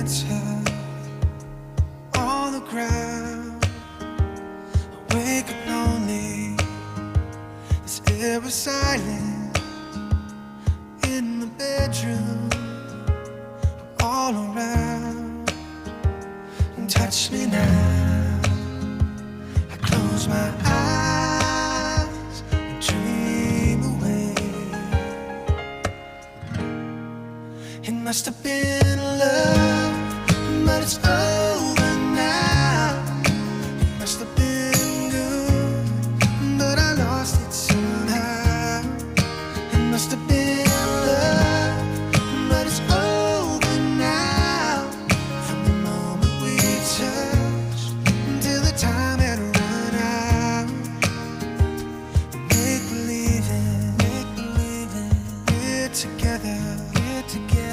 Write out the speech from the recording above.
winter on the ground. I wake up lonely, this air is silent in the bedroom, all around. And touch me now, I close my eyes and dream away. It must have been love, but it's over now. It must have been good, but I lost it somehow. It must have been love, but it's over now. From the moment we touched until the time had run out. Make believing, we're together, we're together.